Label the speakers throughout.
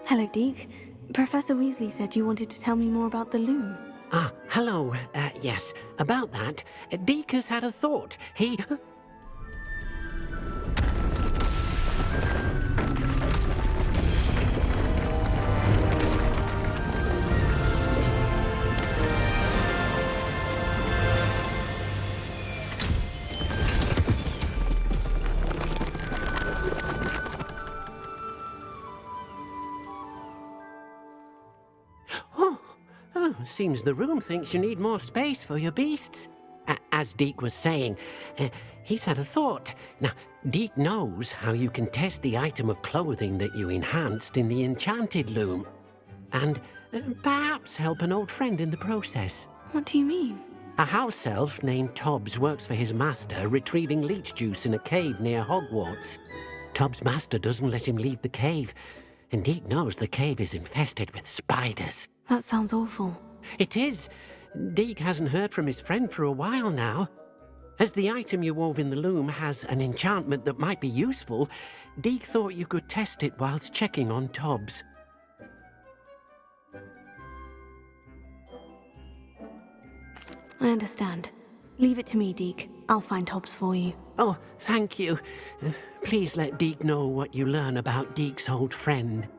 Speaker 1: Hello, Deke. Professor Weasley said you wanted to tell me more about the loom.
Speaker 2: Ah, hello. Yes, about that. Deke has had a thought. He... Seems the room thinks you need more space for your beasts. As Deke was saying, he's had a thought. Now, Deke knows how you can test the item of clothing that you enhanced in the enchanted loom. And perhaps help an old friend in the process.
Speaker 1: What do you mean?
Speaker 2: A house elf named Tobbs works for his master, retrieving leech juice in a cave near Hogwarts. Tobbs' master doesn't let him leave the cave, and Deke knows the cave is infested with spiders.
Speaker 1: That sounds awful.
Speaker 2: It is. Deke hasn't heard from his friend for a while now. As the item you wove in the loom has an enchantment that might be useful, Deke thought you could test it whilst checking on Tobbs.
Speaker 1: I understand. Leave it to me, Deke. I'll find Tobbs for you.
Speaker 2: Oh, thank you. Please let Deke know what you learn about Deke's old friend.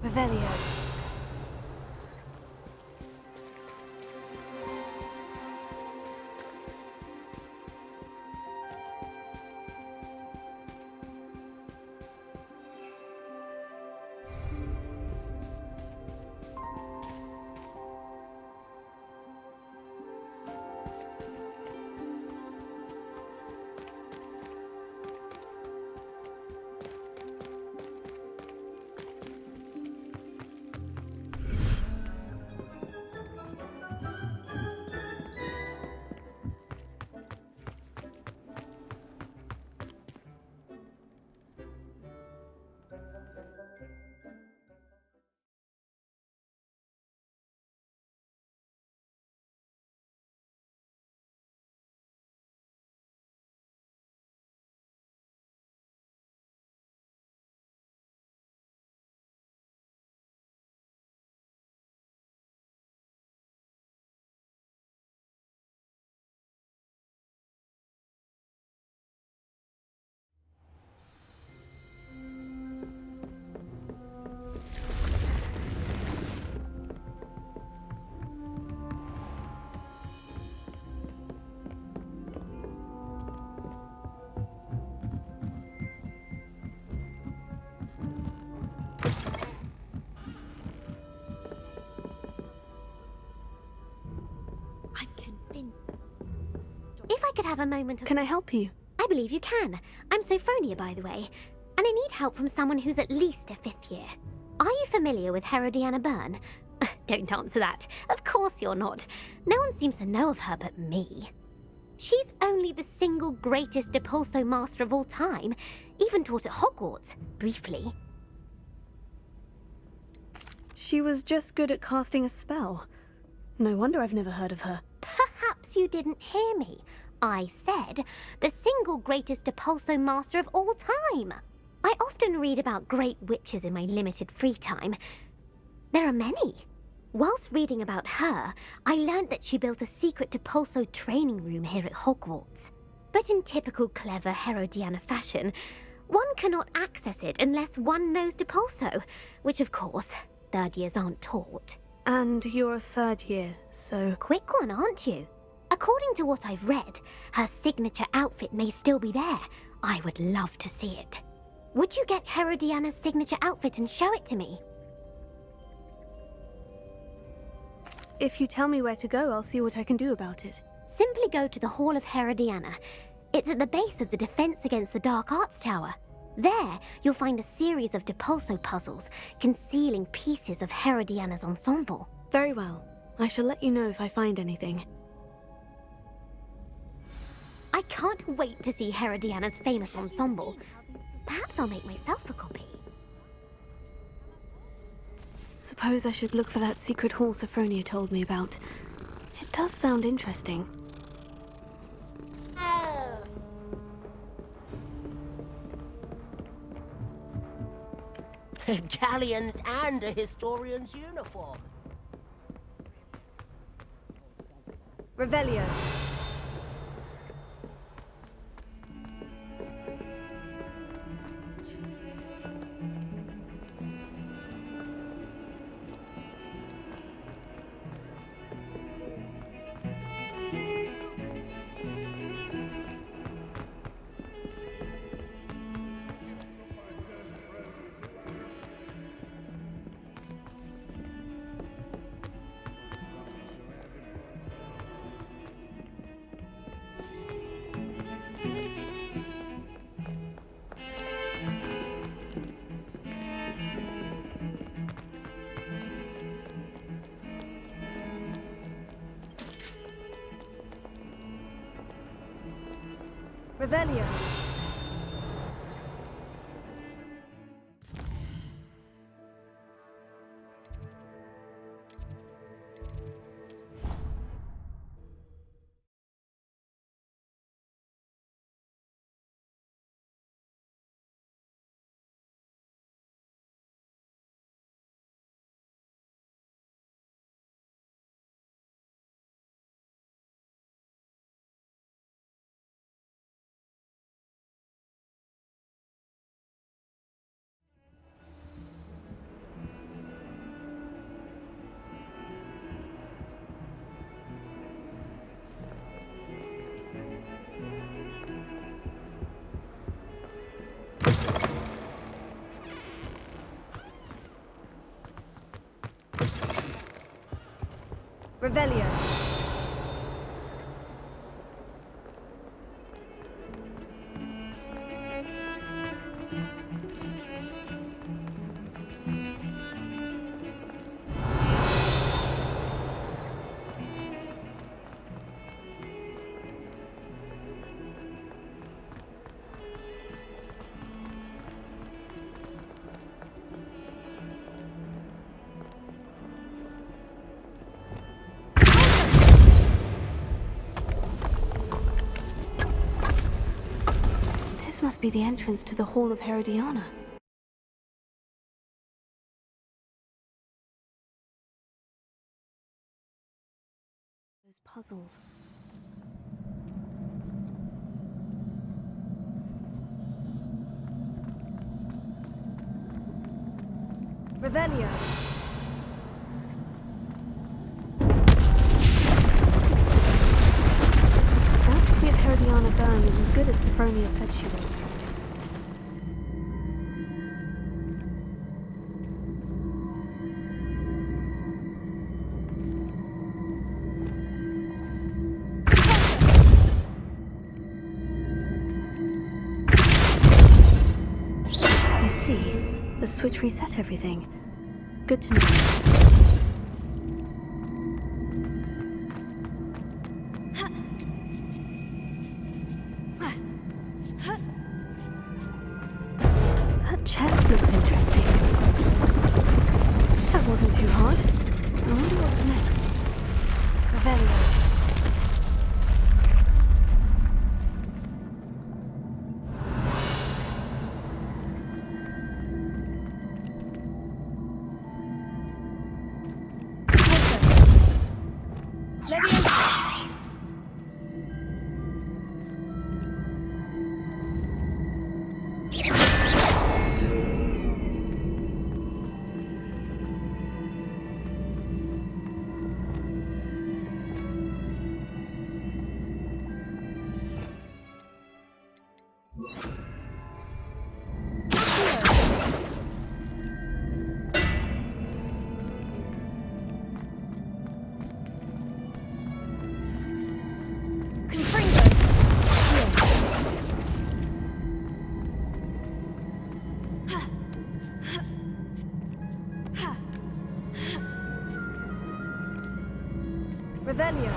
Speaker 1: Revelio.
Speaker 3: could have a moment of...
Speaker 1: Can I help you?
Speaker 3: I believe you can. I'm Sophronia, by the way, and I need help from someone who's at least a 5th year. Are you familiar with Herodiana Byrne? Don't answer that. Of course you're not. No one seems to know of her but me. She's only the single greatest Depulso master of all time, even taught at Hogwarts, briefly.
Speaker 1: She was just good at casting a spell. No wonder I've never heard of her.
Speaker 3: Perhaps you didn't hear me. I said the single greatest Depulso master of all time. I often read about great witches in my limited free time. There are many. Whilst reading about her, I learned that she built a secret Depulso training room here at Hogwarts. But in typical clever Herodiana fashion, one cannot access it unless one knows Depulso, which of course, 3rd years aren't taught.
Speaker 1: And you're a 3rd year, so...
Speaker 3: Quick one, aren't you? According to what I've read, her signature outfit may still be there. I would love to see it. Would you get Herodiana's signature outfit and show it to me?
Speaker 1: If you tell me where to go, I'll see what I can do about it.
Speaker 3: Simply go to the Hall of Herodiana. It's at the base of the Defense Against the Dark Arts Tower. There, you'll find a series of Depulso puzzles concealing pieces of Herodiana's ensemble.
Speaker 1: Very well. I shall let you know if I find anything.
Speaker 3: I can't wait to see Herodiana's famous ensemble. Perhaps I'll make myself a copy.
Speaker 1: Suppose I should look for that secret hall Sophronia told me about. It does sound interesting.
Speaker 4: Galleons and a historian's uniform.
Speaker 1: Revelio. Revelio. Revelio. This must be the entrance to the Hall of Herodiana. Those puzzles. Revelio. Glad to see if Herodiana Byrne was as good as Sophronia said she was. switch reset everything. Good to know. That chest looks interesting. That wasn't too hard. I wonder what's next. Revelio. Revelio.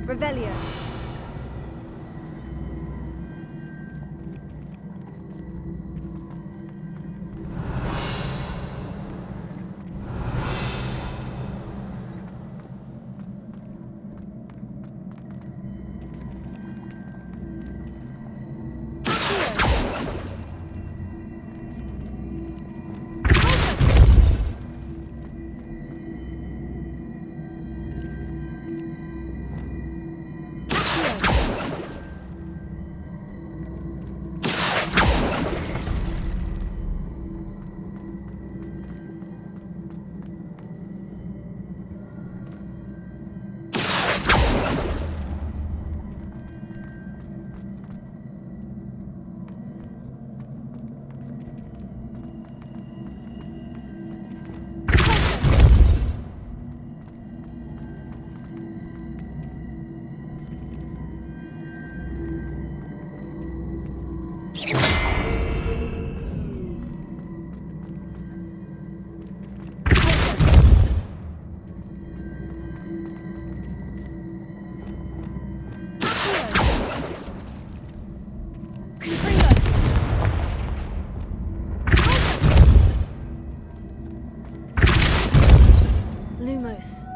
Speaker 1: Revelio. Lumos.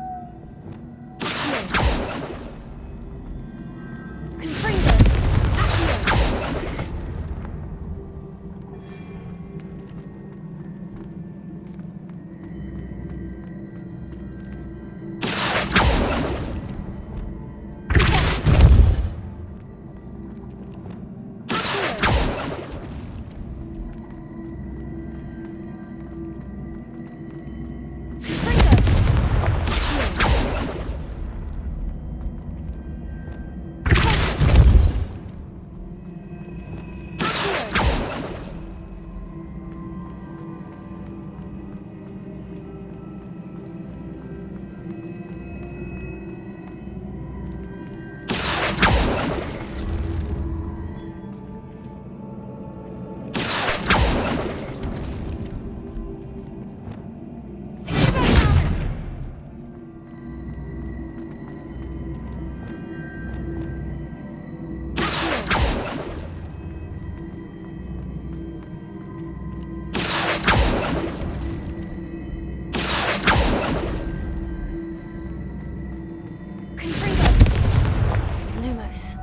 Speaker 1: Lumos.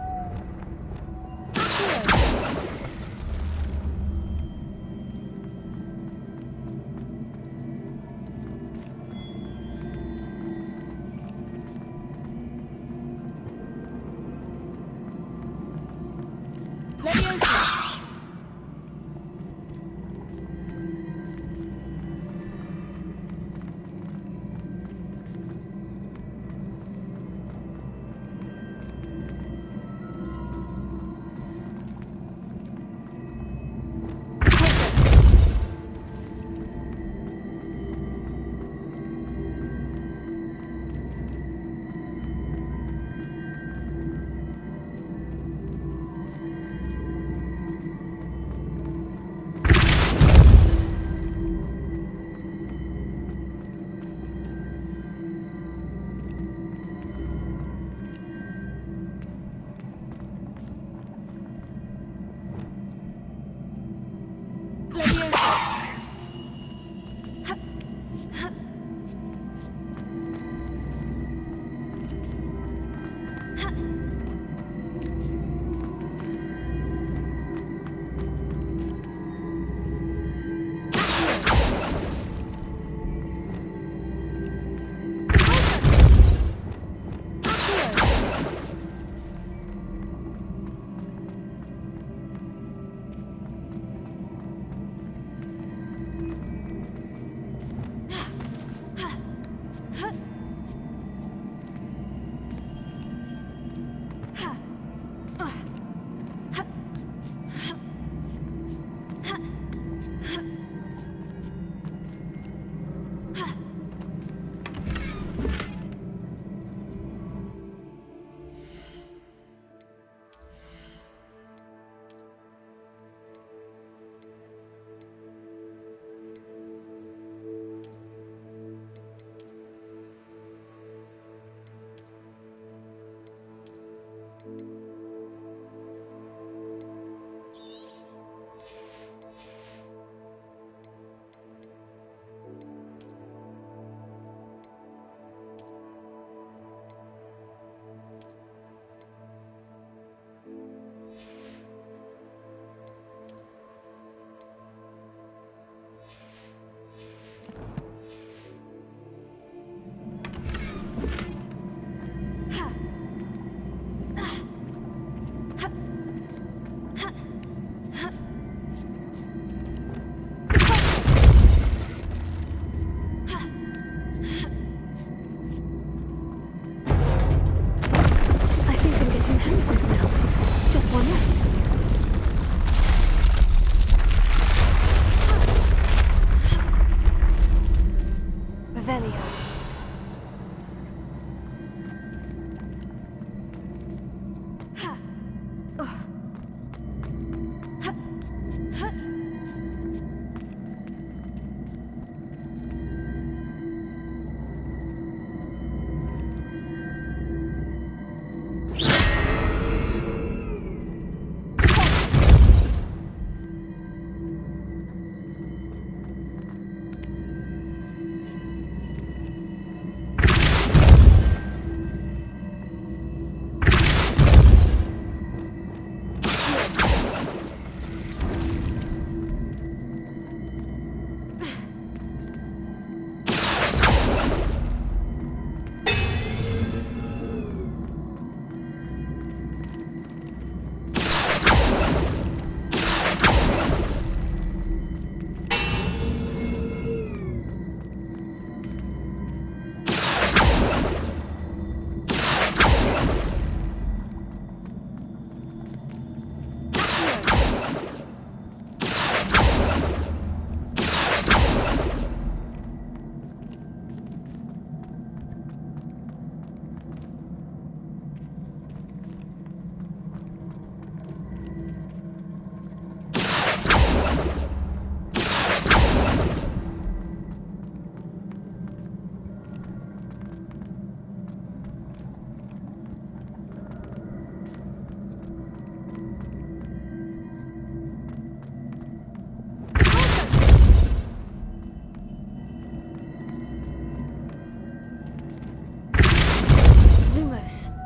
Speaker 1: Lumos.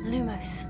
Speaker 1: Lumos.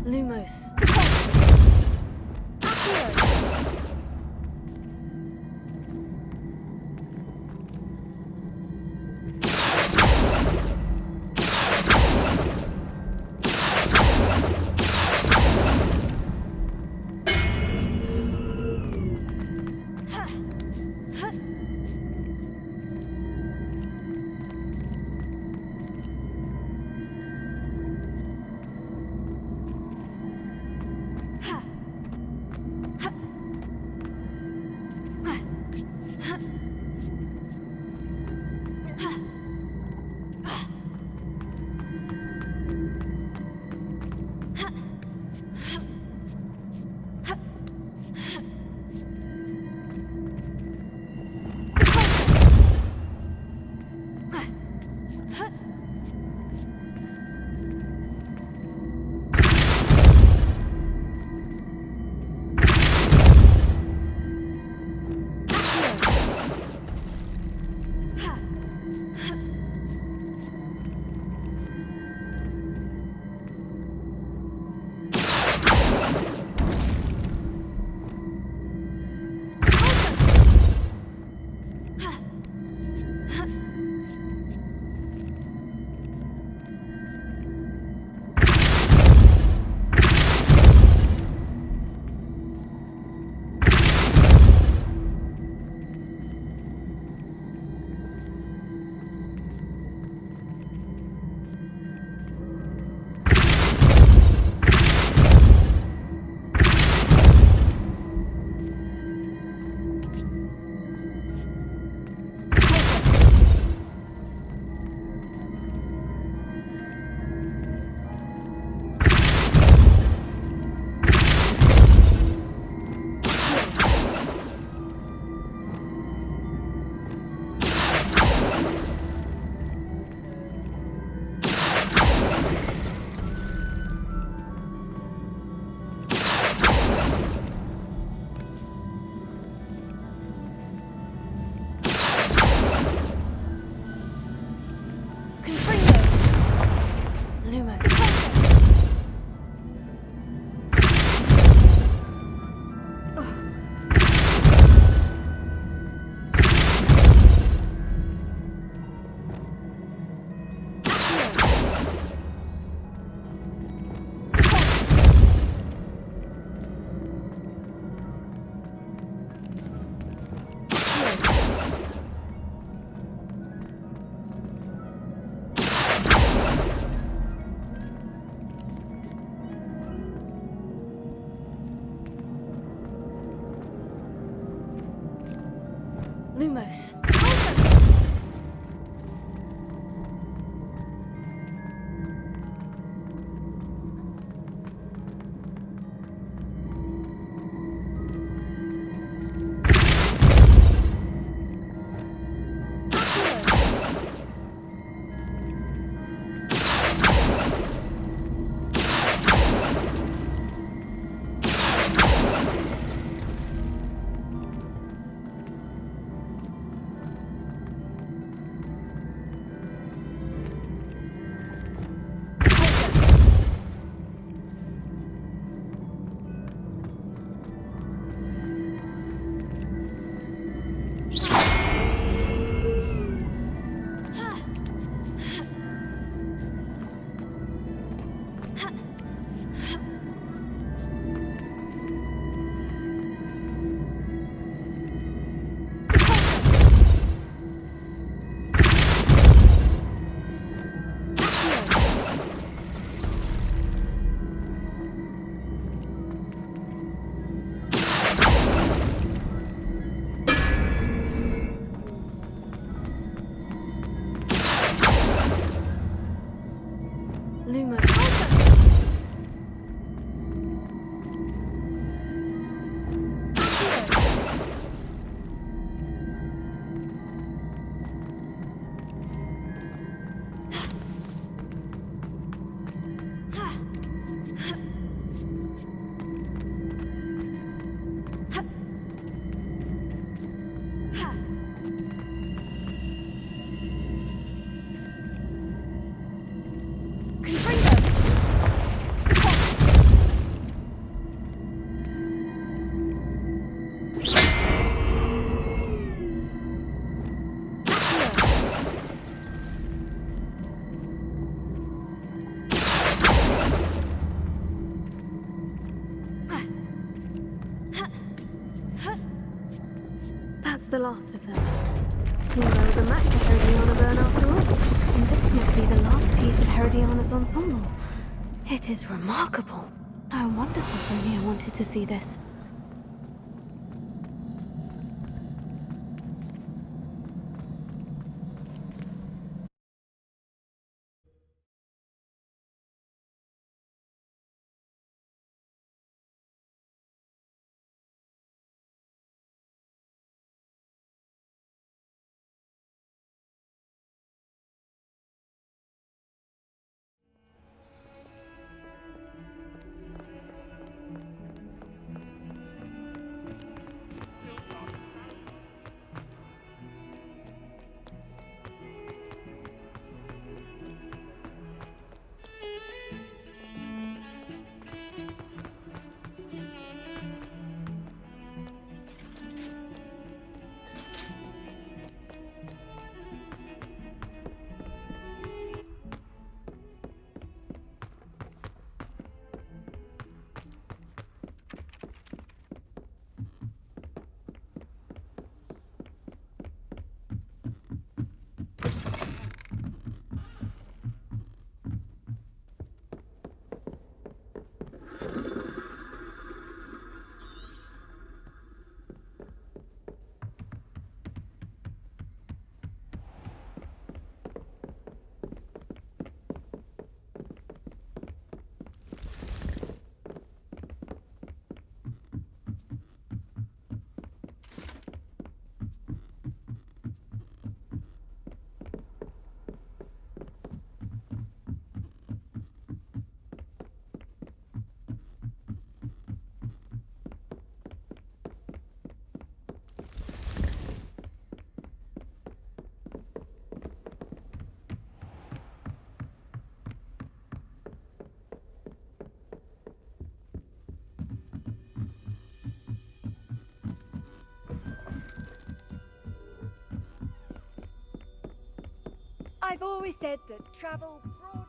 Speaker 1: Lumos. Lumos. Lumos. That's the last of them. Seems I was a match for Herodiana Byrne after all. And this must be the last piece of Herodiana's ensemble. It is remarkable. No wonder Sophronia wanted to see this.
Speaker 5: I've always said that travel broadens.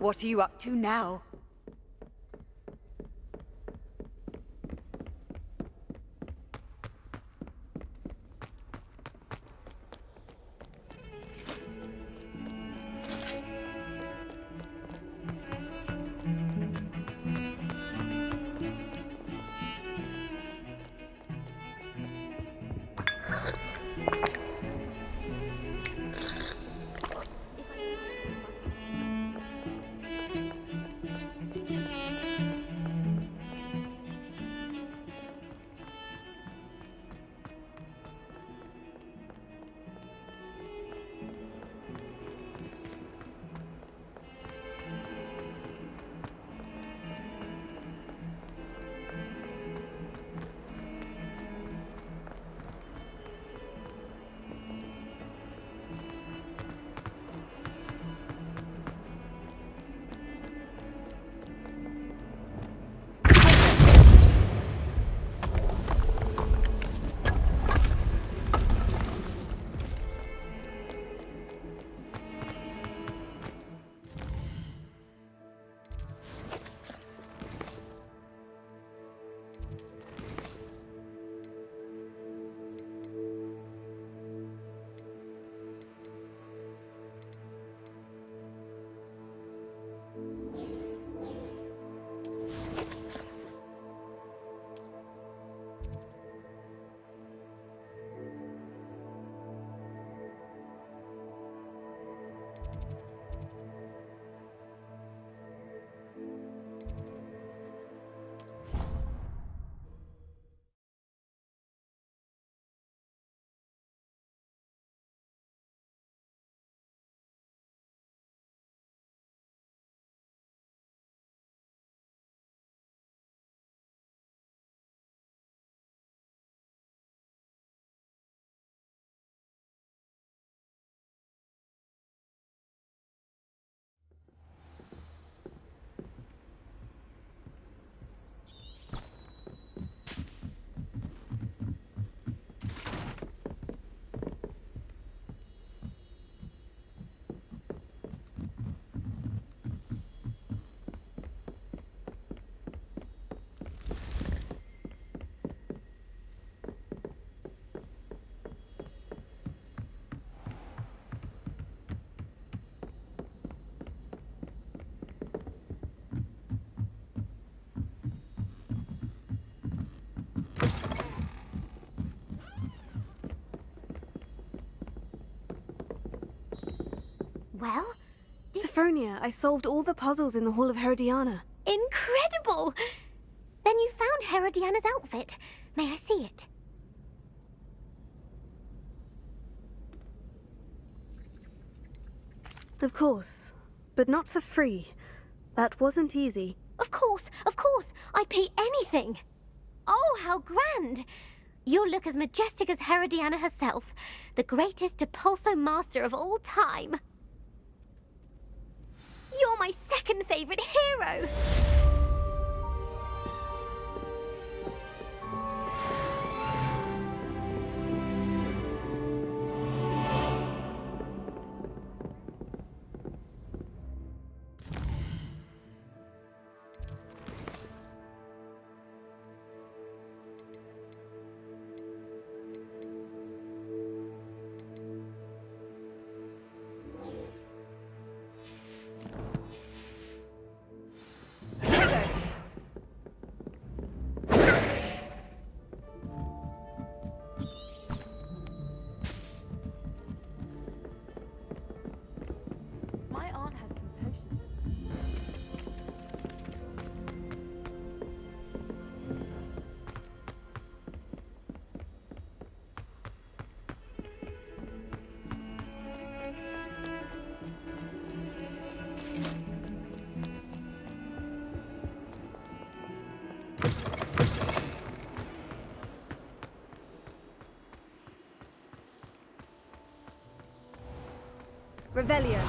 Speaker 5: What are you up to now?
Speaker 3: Well,
Speaker 1: Sophronia, I solved all the puzzles in the Hall of Herodiana.
Speaker 3: incredible! Then you found Herodiana's outfit. May I see it?
Speaker 1: Of course, but not for free. That wasn't easy.
Speaker 3: Of course, I'd pay anything. Oh, how grand! You'll look as majestic as Herodiana herself, the greatest Depulso master of all time. You're my second favorite hero!
Speaker 5: My aunt has some potions.
Speaker 1: Revelio.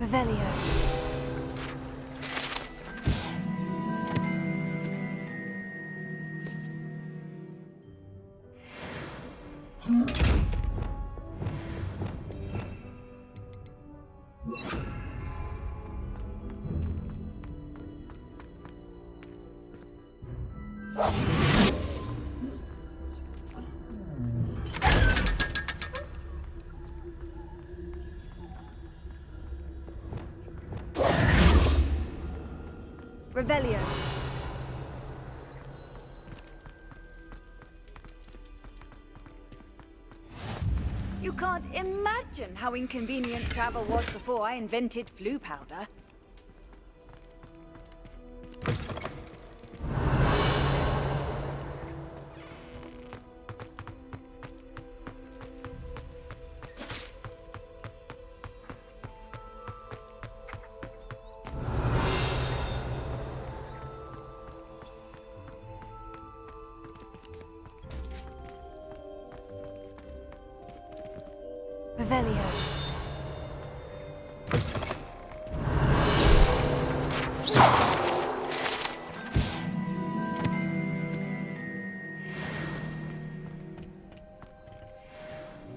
Speaker 5: Revelio. Revelio. You can't imagine how inconvenient travel was before I invented flu powder. Revelio.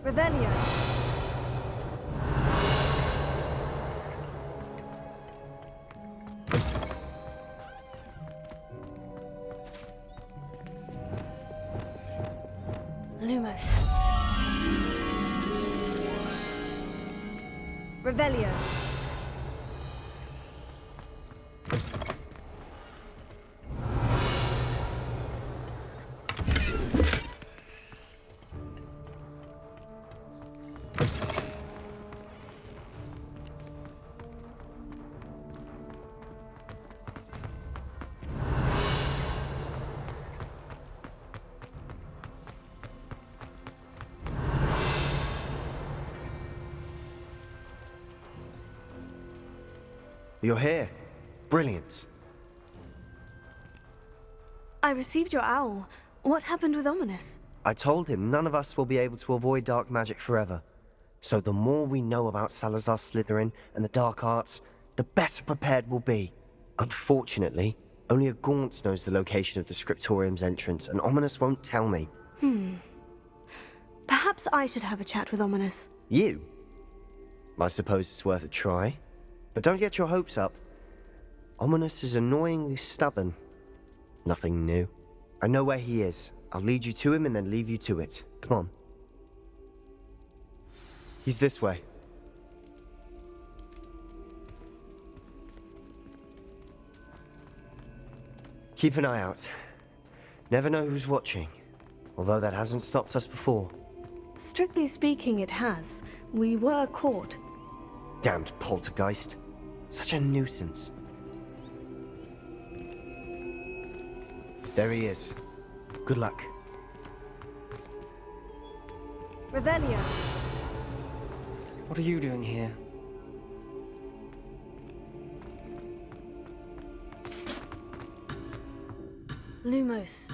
Speaker 5: Revelio. Lumos. Revelio.
Speaker 6: You're here. Brilliant.
Speaker 1: I received your owl. What happened with Ominous?
Speaker 6: I told him none of us will be able to avoid dark magic forever. So the more we know about Salazar Slytherin and the dark arts, the better prepared we'll be. Unfortunately, only a Gaunt knows the location of the Scriptorium's entrance, and Ominous won't tell me.
Speaker 1: Perhaps I should have a chat with Ominous.
Speaker 6: You? I suppose it's worth a try. But don't get your hopes up. Ominous is annoyingly stubborn. Nothing new. I know where he is. I'll lead you to him and then leave you to it. Come on. He's this way. Keep an eye out. Never know who's watching. Although that hasn't stopped us before.
Speaker 1: Strictly speaking, it has. We were caught.
Speaker 6: Damned poltergeist. Such a nuisance. There he is. Good luck.
Speaker 5: Revelio.
Speaker 7: What are you doing here?
Speaker 1: Lumos.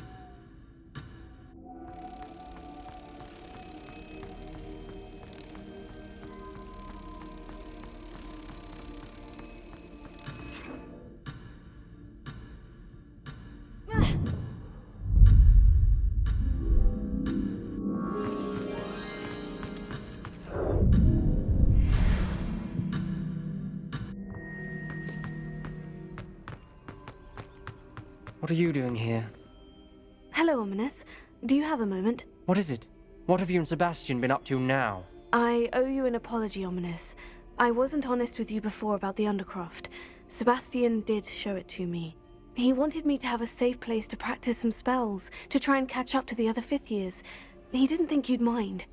Speaker 7: What are you doing here?
Speaker 1: Hello, Ominous. Do you have a moment?
Speaker 7: What is it? What have you and Sebastian been up to now?
Speaker 1: I owe you an apology, Ominous. I wasn't honest with you before about the Undercroft. Sebastian did show it to me. He wanted me to have a safe place to practice some spells, to try and catch up to the other fifth years. He didn't think you'd mind.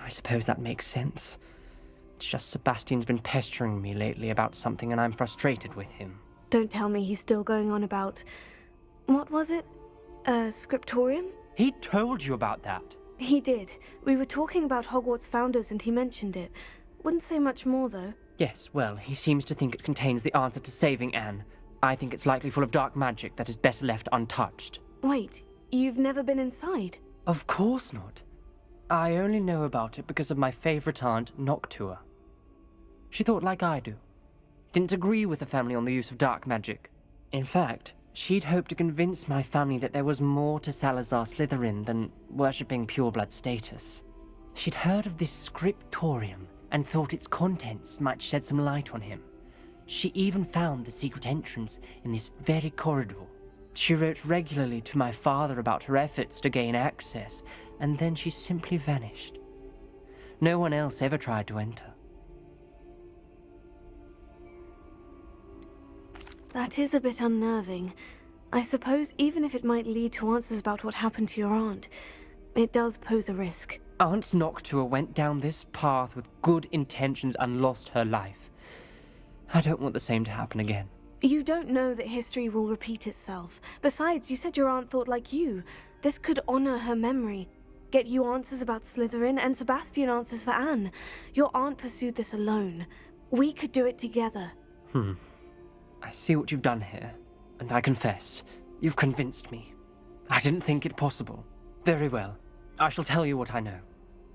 Speaker 7: I suppose that makes sense. It's just Sebastian's been pestering me lately about something and I'm frustrated with him.
Speaker 1: Don't tell me he's still going on about... What was it? Scriptorium?
Speaker 7: He told you about that?
Speaker 1: He did. We were talking about Hogwarts founders and he mentioned it. Wouldn't say much more, though.
Speaker 7: Yes, well, he seems to think it contains the answer to saving Anne. I think it's likely full of dark magic that is better left untouched.
Speaker 1: Wait, you've never been inside?
Speaker 7: Of course not. I only know about it because of my favorite aunt, Noctua. She thought like I do. Didn't agree with the family on the use of dark magic. In fact, she'd hoped to convince my family that there was more to Salazar Slytherin than worshipping pureblood status. She'd heard of this scriptorium and thought its contents might shed some light on him. She even found the secret entrance in this very corridor. She wrote regularly to my father about her efforts to gain access, and then she simply vanished. No one else ever tried to enter.
Speaker 1: That is a bit unnerving. I suppose even if it might lead to answers about what happened to your aunt, it does pose a risk.
Speaker 7: Aunt Noctua went down this path with good intentions and lost her life. I don't want the same to happen again.
Speaker 1: You don't know that history will repeat itself. Besides, you said your aunt thought like you. This could honor her memory. Get you answers about Slytherin, and Sebastian answers for Anne. Your aunt pursued this alone. We could do it together.
Speaker 7: I see what you've done here, and I confess, you've convinced me. I didn't think it possible. Very well. I shall tell you what I know.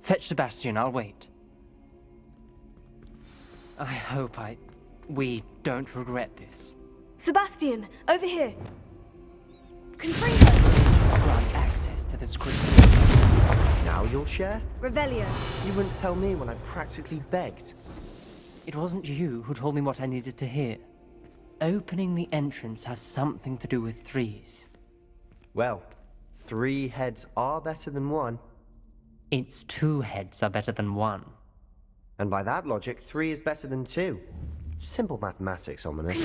Speaker 7: Fetch Sebastian, I'll wait. I hope we don't regret this.
Speaker 1: Sebastian, over here. Confringo!
Speaker 7: Grant access to the script.
Speaker 6: Now you'll share?
Speaker 5: Revelio.
Speaker 6: You wouldn't tell me when I practically begged.
Speaker 7: It wasn't you who told me what I needed to hear. Opening the entrance has something to do with threes.
Speaker 6: Well, 3 heads are better than 1.
Speaker 7: Its 2 heads are better than 1.
Speaker 6: And by that logic, 3 is better than 2. Simple mathematics, Ominous.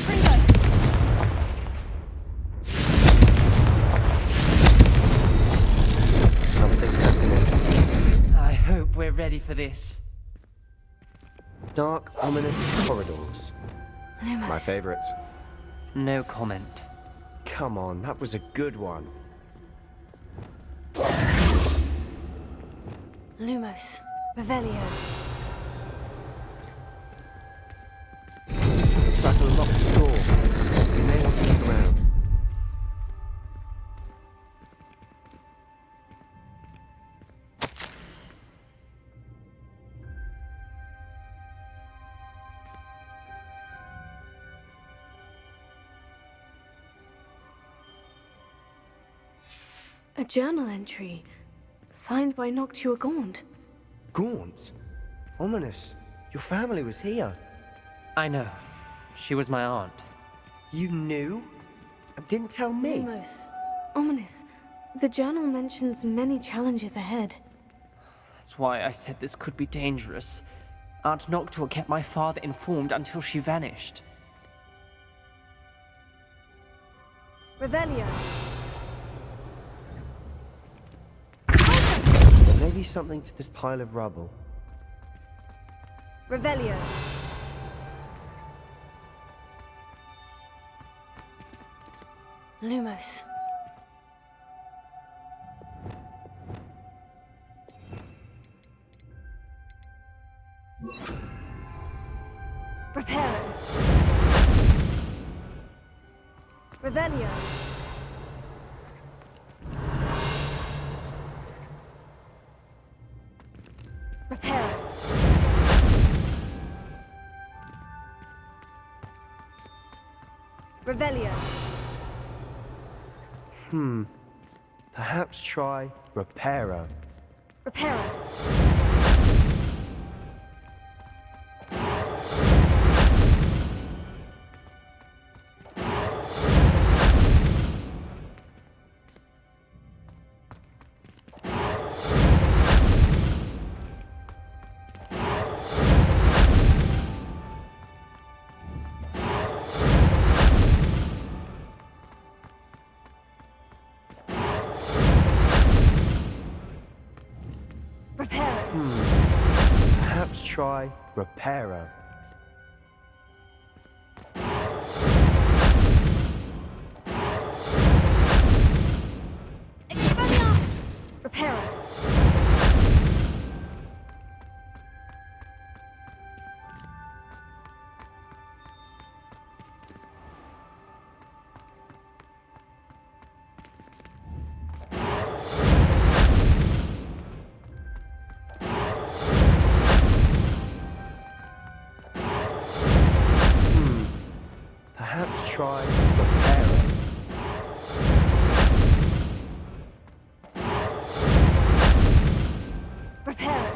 Speaker 6: Something's happening.
Speaker 7: I hope we're ready for this.
Speaker 6: Dark, ominous corridors.
Speaker 1: Lumos.
Speaker 6: My favorite.
Speaker 7: No comment.
Speaker 6: Come on, that was a good one.
Speaker 1: Lumos. Revelio.
Speaker 6: Looks like a locked door. We may want to look around.
Speaker 1: A journal entry. Signed by Noctua Gaunt.
Speaker 6: Gaunt? Ominous. Your family was here.
Speaker 7: I know. She was my aunt.
Speaker 6: You knew? Didn't tell me.
Speaker 1: Lumos. Ominous. The journal mentions many challenges ahead.
Speaker 7: That's why I said this could be dangerous. Aunt Noctua kept my father informed until she vanished.
Speaker 5: Revelio.
Speaker 6: There may be something to this pile of rubble.
Speaker 5: Revelio.
Speaker 1: Lumos.
Speaker 5: Reparo. Revelio. Reparo. Revelio.
Speaker 6: Perhaps try Reparo.
Speaker 5: Reparo.
Speaker 6: Perhaps try Reparo.
Speaker 5: Reparo.
Speaker 6: perhaps try repairing?
Speaker 5: Repairing.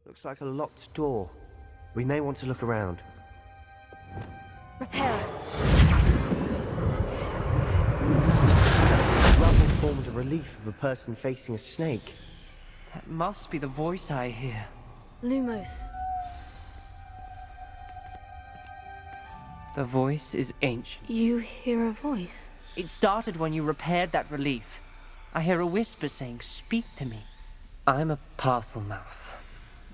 Speaker 6: Looks like a locked door. We may want to look around.
Speaker 5: Repairing.
Speaker 6: The rubble formed a relief of a person facing a snake.
Speaker 7: That must be the voice I hear.
Speaker 1: Lumos.
Speaker 7: The voice is ancient.
Speaker 1: You hear a voice?
Speaker 7: It started when you repaired that relief. I hear a whisper saying, "Speak to me." I'm a parcel mouth.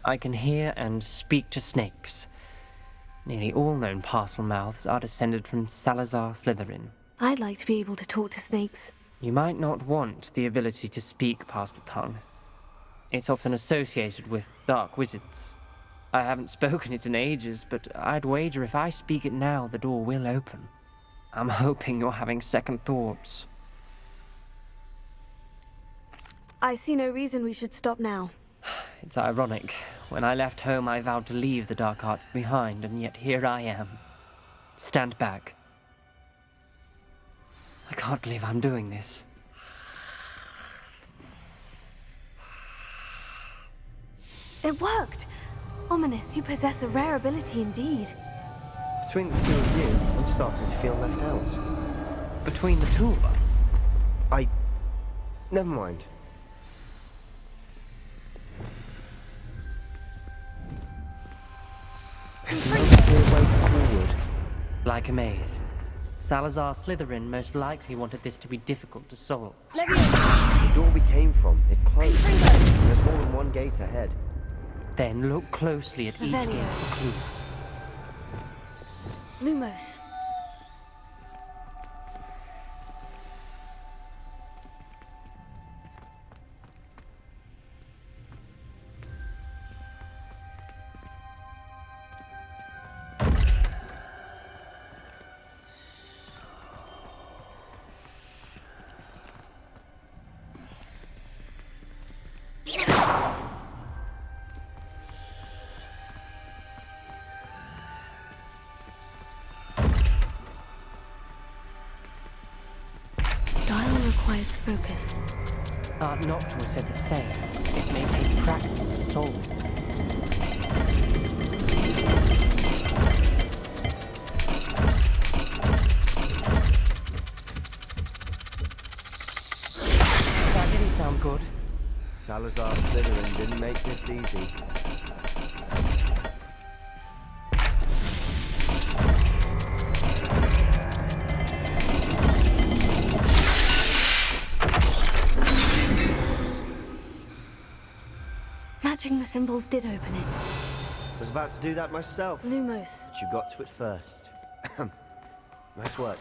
Speaker 7: I can hear and speak to snakes. Nearly all known parcel mouths are descended from Salazar Slytherin.
Speaker 1: I'd like to be able to talk to snakes.
Speaker 7: You might not want the ability to speak parcel tongue. It's often associated with dark wizards. I haven't spoken it in ages, but I'd wager if I speak it now, the door will open. I'm hoping you're having second thoughts.
Speaker 1: I see no reason we should stop now.
Speaker 7: It's ironic. When I left home, I vowed to leave the dark arts behind, and yet here I am. Stand back. I can't believe I'm doing this.
Speaker 1: It worked! Ominous, you possess a rare ability indeed.
Speaker 6: Between the two of you, I'm starting to feel left out.
Speaker 7: Between the two of us?
Speaker 6: Never mind. There's no clear way forward.
Speaker 7: Like a maze. Salazar Slytherin most likely wanted this to be difficult to solve.
Speaker 6: The door we came from, it closed. There's more than one gate ahead.
Speaker 7: Then look closely at each
Speaker 1: Revelio.
Speaker 7: gate for clues.
Speaker 1: Lumos. Requires focus.
Speaker 7: Art Noctua said the same. It may take practice to solve. That didn't sound good.
Speaker 6: Salazar Slytherin didn't make this easy.
Speaker 1: Matching the symbols did open it.
Speaker 6: Was about to do that myself.
Speaker 1: Lumos.
Speaker 6: But you got to it first. Nice work.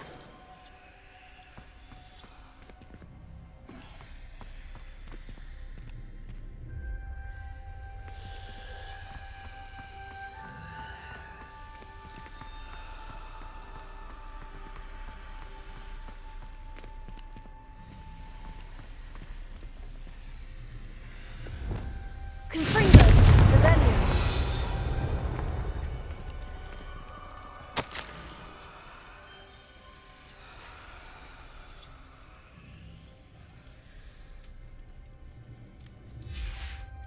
Speaker 1: Confringo. Revelio.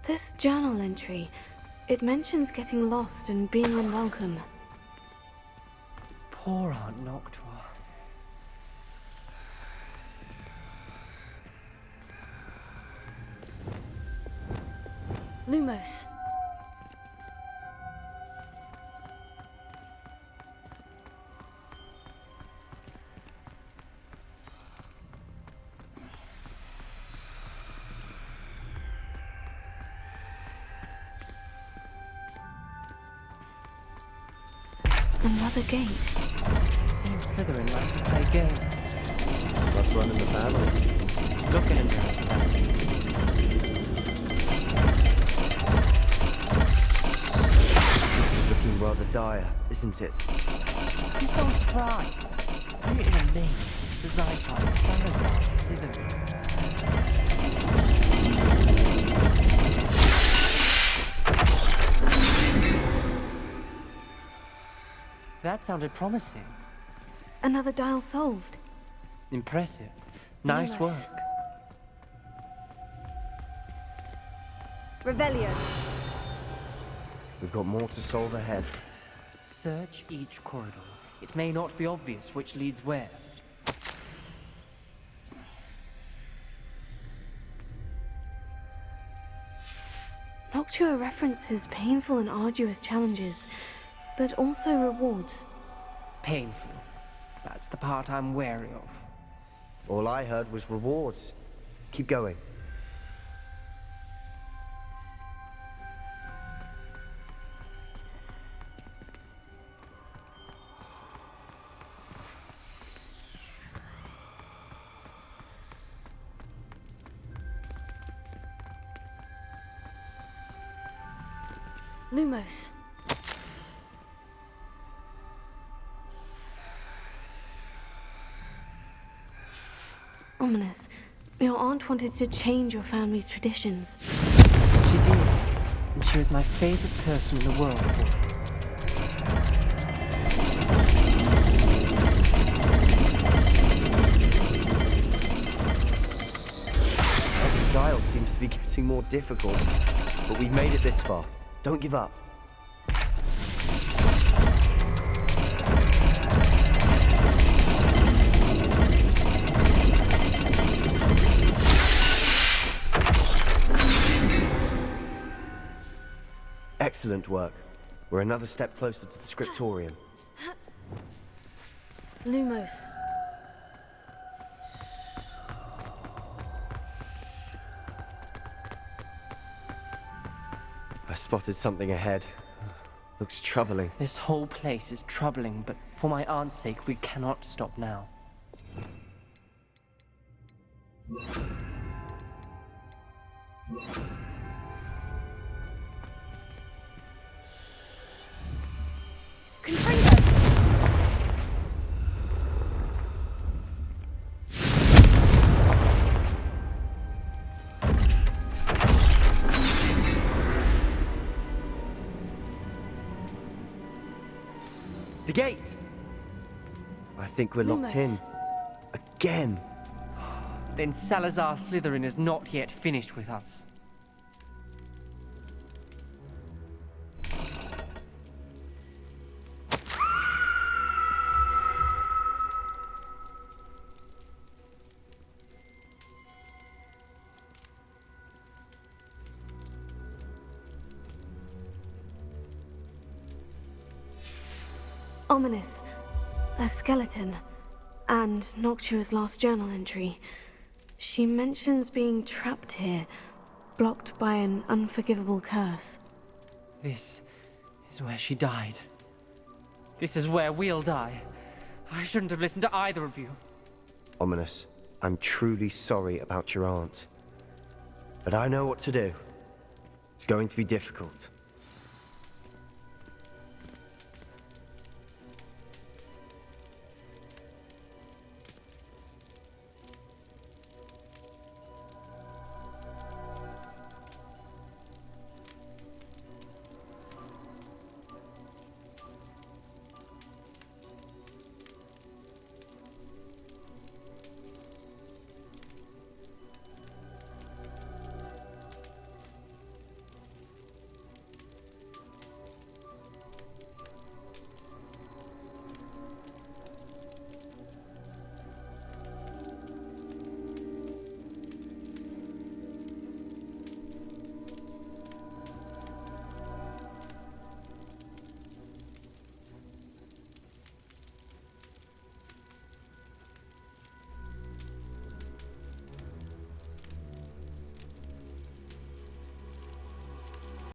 Speaker 1: This journal entry, it mentions getting lost and being unwelcome.
Speaker 7: Poor Aunt Noctua.
Speaker 1: Lumos. Another gate.
Speaker 7: Seems Slytherin like to play games.
Speaker 6: Must run in the family.
Speaker 7: Not gonna embarrass about it.
Speaker 6: This is looking rather dire, isn't it?
Speaker 7: I'm so surprised. Creating a maze designed by Salazar Slytherin. That sounded promising.
Speaker 1: Another dial solved.
Speaker 7: Impressive. Nice work.
Speaker 1: Nice.
Speaker 5: Revelio.
Speaker 6: We've got more to solve ahead.
Speaker 7: Search each corridor. It may not be obvious which leads where.
Speaker 1: Noctua references painful and arduous challenges, but also rewards.
Speaker 7: Painful. That's the part I'm wary of.
Speaker 6: All I heard was rewards. Keep going.
Speaker 1: Lumos. Ominous. Your aunt wanted to change your family's traditions.
Speaker 7: She did. And she was my favorite person in the world for it.
Speaker 6: The dial seems to be getting more difficult, but we've made it this far. Don't give up. Excellent work. We're another step closer to the scriptorium.
Speaker 1: Lumos.
Speaker 6: I spotted something ahead. Looks troubling.
Speaker 7: This whole place is troubling, but for my aunt's sake, we cannot stop now.
Speaker 6: The gate! I think we're locked in.
Speaker 1: Lumos.
Speaker 6: Again!
Speaker 7: Then Salazar Slytherin is not yet finished with us.
Speaker 1: Ominous. A skeleton. And Noctua's last journal entry. She mentions being trapped here, blocked by an unforgivable curse.
Speaker 7: This is where she died. This is where we'll die. I shouldn't have listened to either of you.
Speaker 6: Ominous, I'm truly sorry about your aunt. But I know what to do. It's going to be difficult.